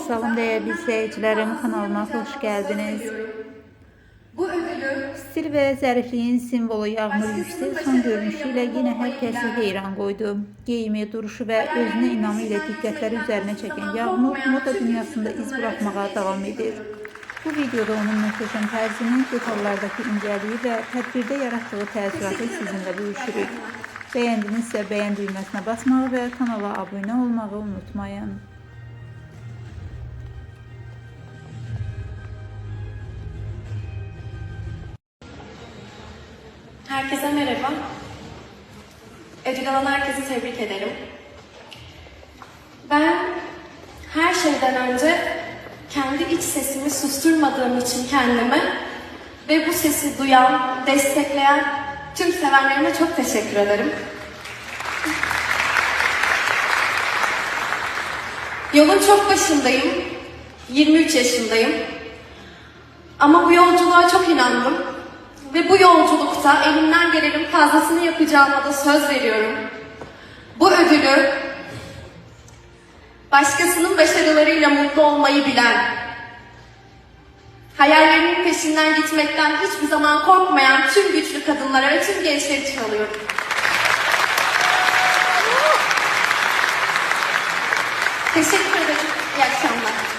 Salam değerli izleyicilerim, kanalıma hoş geldiniz. Bu ödülü Stil ve zərifliyin simvolu Yağmur Yüksel son görünüşüyle yine herkesi heyran koydu. Giyimi, duruşu ve özüne inamı ile dikkatleri üzerine çeken Yağmur moda dünyasında iz bırakmaya devam edir. Bu videoda onun muhteşem tərzini, detallardaki inceliği ve tədbirdə yarattığı təəssüratı sizinle bölüşürük. Beğendinizsə beğen düğmesine basmağı ve kanala abone olmağı unutmayın. Herkese merhaba. Ödül alan herkesi tebrik ederim. Ben her şeyden önce kendi iç sesimi susturmadığım için kendime ve bu sesi duyan, destekleyen tüm sevenlerime çok teşekkür ederim. Yolun çok başındayım. 23 yaşındayım. Ama bu yolculuğa çok inandım. Ve bu yolculukta elimden gelenin fazlasını yapacağıma da söz veriyorum. Bu ödülü başkasının başarılarıyla mutlu olmayı bilen, hayallerinin peşinden gitmekten hiçbir zaman korkmayan tüm güçlü kadınlara ve tüm gençler için alıyorum. Teşekkür ederim. İyi akşamlar.